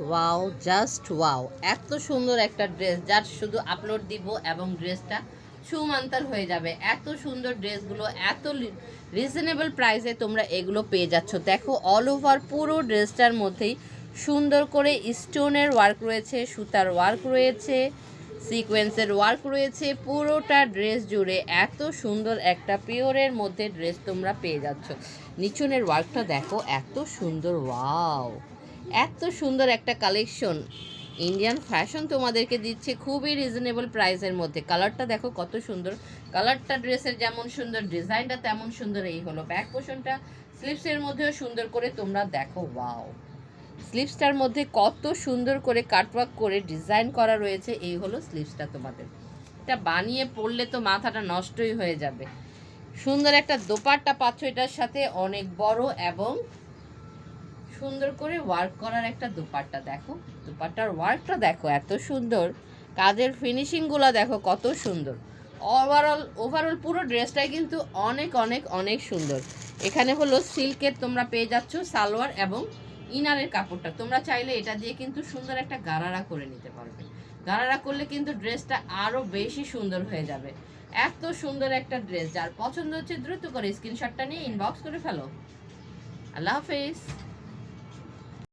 Wow, just wow, এত সুন্দর একটা ড্রেস যার শুধু আপলোড দিব এবং ড্রেসটা সুমান্তার হয়ে যাবে। এত সুন্দর ড্রেসগুলো এত রিজনেবল প্রাইসে তোমরা এগুলো পেয়ে যাচ্ছ। দেখো অল ওভার পুরো ড্রেসটার মধ্যেই সুন্দর করে স্টোনের ওয়ার্ক রয়েছে, সুতার ওয়ার্ক রয়েছে, সিকোয়েন্সের ওয়ার্ক রয়েছে, পুরোটা ড্রেস জুড়ে এত সুন্দর একটা পিওরের মধ্যে ড্রেস তোমরা পেয়ে যাচ্ছ। নিচনের ওয়ার্কটা দেখো এত সুন্দর, ওয়াও, এত সুন্দর একটা কালেকশন। ইন্ডিয়ান ফ্যাশন তোমাদেরকে দিচ্ছে খুবই রিজনেবল প্রাইসের মধ্যে। কালারটা দেখো কত সুন্দর, কালারটা ড্রেসের যেমন সুন্দর, ডিজাইনটা তেমন সুন্দর। এই হলো ব্যাক পোর্শনটা, স্লিভসের মধ্যেও সুন্দর করে তোমরা দেখো, ওয়াও, স্লিভসটার মধ্যে কত সুন্দর করে কাটওয়ার্ক করে ডিজাইন করা রয়েছে। এই হলো স্লিভসটা তোমাদের, এটা বানিয়ে পরলে তো মাথাটা নষ্টই হয়ে যাবে। সুন্দর একটা দোপাট্টা পাচ্ছ এটার সাথে, অনেক বড় এবং সুন্দর করে ওয়ার্ক করার একটা দোপাট্টা। দেখো দোপাট্টার ওয়ার্কটা দেখো এত সুন্দর, কাজের ফিনিশিংগুলো দেখো কত সুন্দর। ওভারঅল পুরো ড্রেসটাই কিন্তু অনেক অনেক অনেক সুন্দর। এখানে হলো সিল্কের তোমরা পেয়ে যাচ্ছ সালোয়ার এবং ইনারের কাপড়টা। তোমরা চাইলে এটা দিয়ে কিন্তু সুন্দর একটা গারারা করে নিতে পারবে। গারারা করলে কিন্তু ড্রেসটা আরও বেশি সুন্দর হয়ে যাবে। এত সুন্দর একটা ড্রেস, যার পছন্দ হচ্ছে দ্রুত করে স্ক্রিনশটটা নিয়ে ইনবক্স করে ফেলো। আল্লাহ হাফেজ।